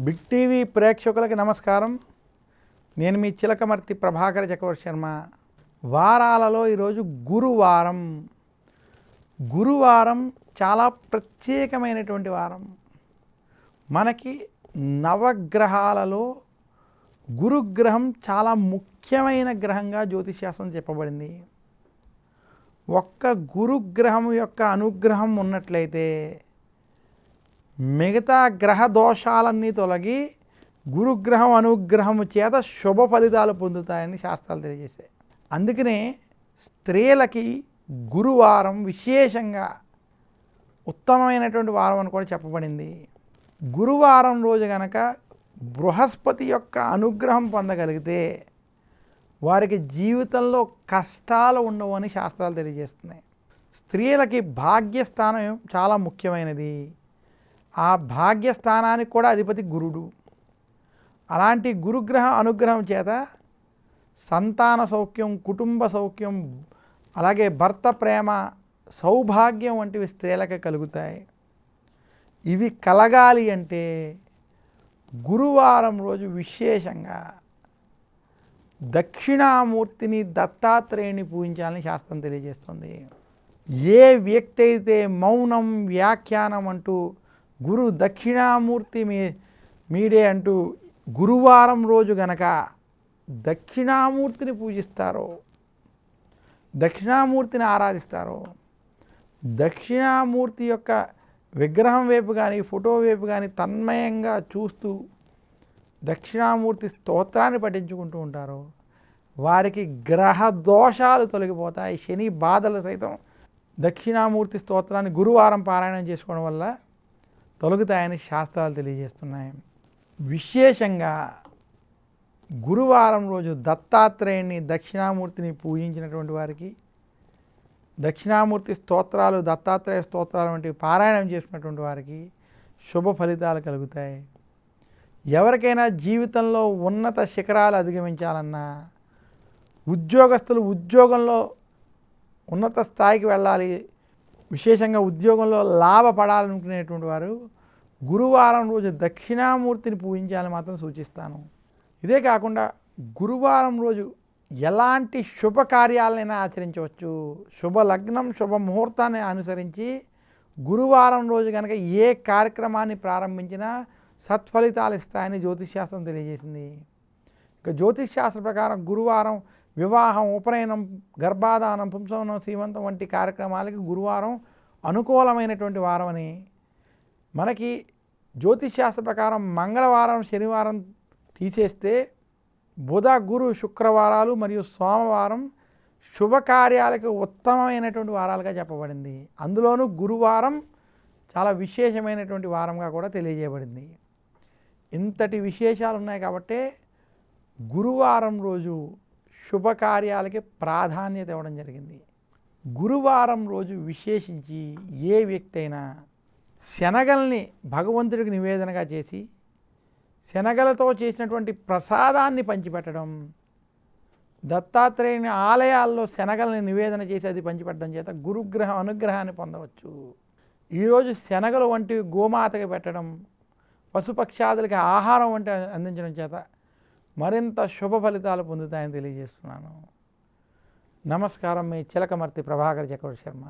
Big TV ప్రేక్షకులకి నమస్కారం. నేను మీ చిలకమర్తి ప్రభాకర చక్రవర్తి శర్మ. వారాలలో ఈరోజు గురువారం. గురువారం చాలా ప్రత్యేకమైనటువంటి వారం. మనకి నవగ్రహాలలో గురుగ్రహం చాలా ముఖ్యమైన గ్రహంగా జ్యోతిషశాస్త్రం చెప్పబడింది. ఒక్క గురుగ్రహం యొక్క అనుగ్రహం ఉన్నట్లయితే మిగతా గ్రహ దోషాలన్నీ తొలగి గురుగ్రహం అనుగ్రహము చేత శుభ ఫలితాలు పొందుతాయని శాస్త్రాలు తెలియజేశాయి. అందుకనే స్త్రీలకి గురువారం విశేషంగా ఉత్తమమైనటువంటి వారం అని కూడా చెప్పబడింది. గురువారం రోజు కనుక బృహస్పతి యొక్క అనుగ్రహం పొందగలిగితే వారికి జీవితంలో కష్టాలు ఉండవు అని శాస్త్రాలు తెలియజేస్తున్నాయి. స్త్రీలకి భాగ్యస్థానం చాలా ముఖ్యమైనది. ఆ భాగ్యస్థానానికి కూడా అధిపతి గురుడు. అలాంటి గురుగ్రహ అనుగ్రహం చేత సంతాన సౌఖ్యం, కుటుంబ సౌఖ్యం, అలాగే భర్త ప్రేమ, సౌభాగ్యం వంటివి స్త్రీలకే కలుగుతాయి. ఇవి కలగాలి అంటే గురువారం రోజు విశేషంగా దక్షిణామూర్తిని, దత్తాత్రేయుని పూజించాలని శాస్త్రం తెలియజేస్తుంది. ఏ వ్యక్తి అయితే మౌనం వ్యాఖ్యానం అంటూ గురు దక్షిణామూర్తి మీడే అంటూ గురువారం రోజు గనక దక్షిణామూర్తిని పూజిస్తారో, దక్షిణామూర్తిని ఆరాధిస్తారో, దక్షిణామూర్తి యొక్క విగ్రహం వైపు కానీ ఫోటో వైపు కానీ తన్మయంగా చూస్తూ దక్షిణామూర్తి స్తోత్రాన్ని పఠించుకుంటూ ఉంటారో వారికి గ్రహ దోషాలు తొలగిపోతాయి. శని బాధలు సైతం దక్షిణామూర్తి స్తోత్రాన్ని గురువారం పారాయణం చేసుకోవడం వల్ల తొలగుతాయని శాస్త్రాలు తెలియజేస్తున్నాయి. విశేషంగా గురువారం రోజు దత్తాత్రేయుని, దక్షిణామూర్తిని పూజించినటువంటి వారికి దక్షిణామూర్తి స్తోత్రాలు, దత్తాత్రేయ స్తోత్రాలు వంటివి పారాయణం చేసుకున్నటువంటి వారికి శుభ ఫలితాలు కలుగుతాయి. ఎవరికైనా జీవితంలో ఉన్నత శిఖరాలు అధిగమించాలన్నా, ఉద్యోగస్తులు ఉద్యోగంలో ఉన్నత స్థాయికి వెళ్ళాలి, విశేషంగా ఉద్యోగంలో లాభపడాలనుకునేటువంటి వారు గురువారం రోజు దక్షిణామూర్తిని పూజించాలని మాత్రం సూచిస్తాను. ఇదే కాకుండా గురువారం రోజు ఎలాంటి శుభకార్యాలైనా ఆచరించవచ్చు. శుభ లగ్నం, శుభ ముహూర్తాన్ని అనుసరించి గురువారం రోజు కనుక ఏ కార్యక్రమాన్ని ప్రారంభించినా సత్ఫలితాలు ఇస్తాయని జ్యోతిష్శాస్త్రం తెలియజేసింది. ఇక జ్యోతిష్శాస్త్ర ప్రకారం గురువారం వివాహం, ఉపనయనం, గర్భాధానం, పుంసవనం, శ్రీమంతం వంటి కార్యక్రమాలకి గురువారం అనుకూలమైనటువంటి వారం అని మనకి జ్యోతిష్శాస్త్ర ప్రకారం మంగళవారం, శనివారం తీసేస్తే బుధ, గురు, శుక్రవారాలు మరియు సోమవారం శుభకార్యాలకు ఉత్తమమైనటువంటి వారాలుగా చెప్పబడింది. అందులోనూ గురువారం చాలా విశేషమైనటువంటి వారంగా కూడా తెలియజేయబడింది. ఇంతటి విశేషాలు ఉన్నాయి కాబట్టి గురువారం రోజు శుభకార్యాలకి ప్రాధాన్యత ఇవ్వడం జరిగింది. గురువారం రోజు విశేషించి ఏ వ్యక్తి అయినా శనగల్ని భగవంతుడికి నివేదనగా చేసి శనగలతో చేసినటువంటి ప్రసాదాన్ని పంచిపెట్టడం, దత్తాత్రేయుని ఆలయాల్లో శనగల్ని నివేదన చేసి అది పంచిపెట్టడం చేత గురుగ్రహ అనుగ్రహాన్ని పొందవచ్చు. ఈరోజు శనగలు వంటివి గోమాతకి పెట్టడం, పశుపక్షాదులకి ఆహారం వంటి అందించడం చేత మరింత శుభ ఫలితాలు పొందుతాయని తెలియజేస్తున్నాను. నమస్కారం. మీ చిలకమర్తి ప్రభాకర చక్రవర్తి శర్మ.